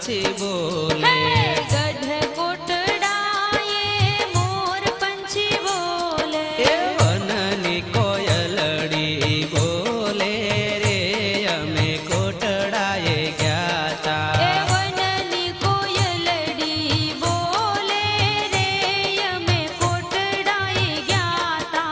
पंछी बोले। गढ़ कोटड़ाए मोर पंछी बोले। वननी कोयलड़ी बोले रे अमे कोटड़ाए ग्याता। वननी कोयलड़ी बोले रे अमे कोटड़ाए ग्याता।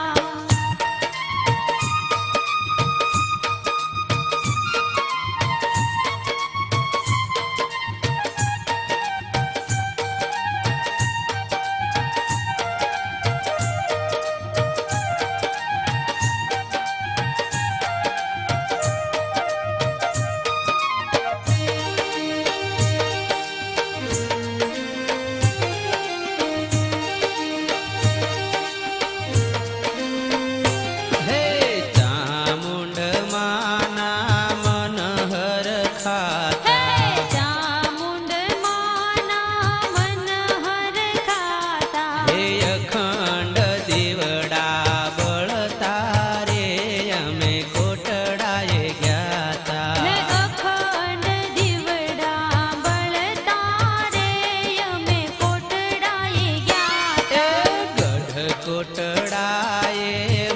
कोटड़ाए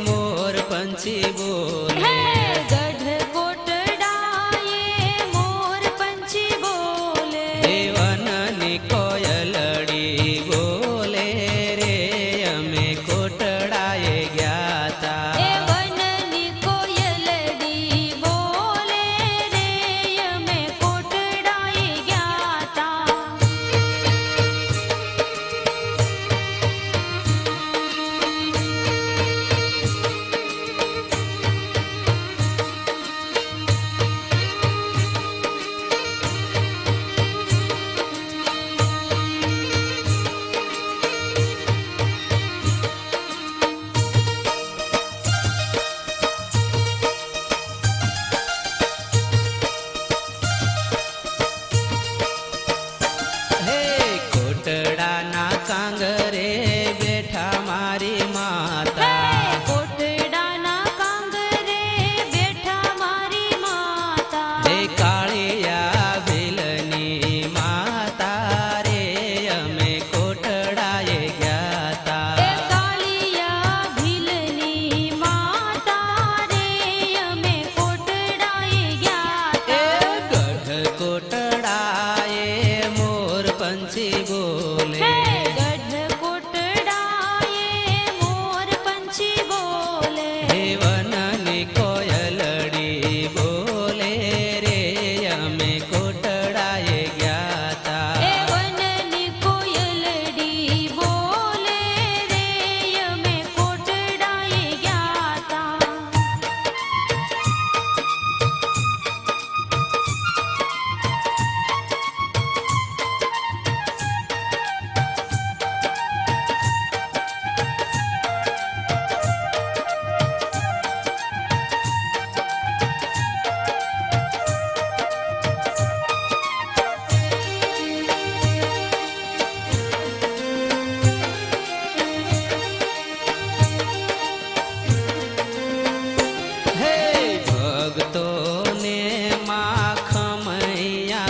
मोर पंछी बोले। गढ़ कोटड़ाए मोर पंछी बोले। वननी कोयलड़ी बोले रे अमे कोटड़ाए ग्याता। वननी कोयलड़ी बोले रे अमे कोटड़ाए ग्याता। कोटड़ा ना कांगरे बैठा मारी माता। कोटड़ा ना कांगरे बैठा मारी माता। कालिया भीलनी माता रे अमे कोटड़ाए ग्याता। कालिया भीलनी माता रे अमे कोटड़ाए ग्याता। गढ़ कोटड़ाए मोर पंछी बोले। गढ़ कोटड़ाए मोर पंछी बोले। वननी कोयलड़ी बोले रे अमे कोटड़ाए ग्याता। वननी कोयलड़ी बोले रे अमे कोटड़ाए ग्याता। भक्तों ने माखमैया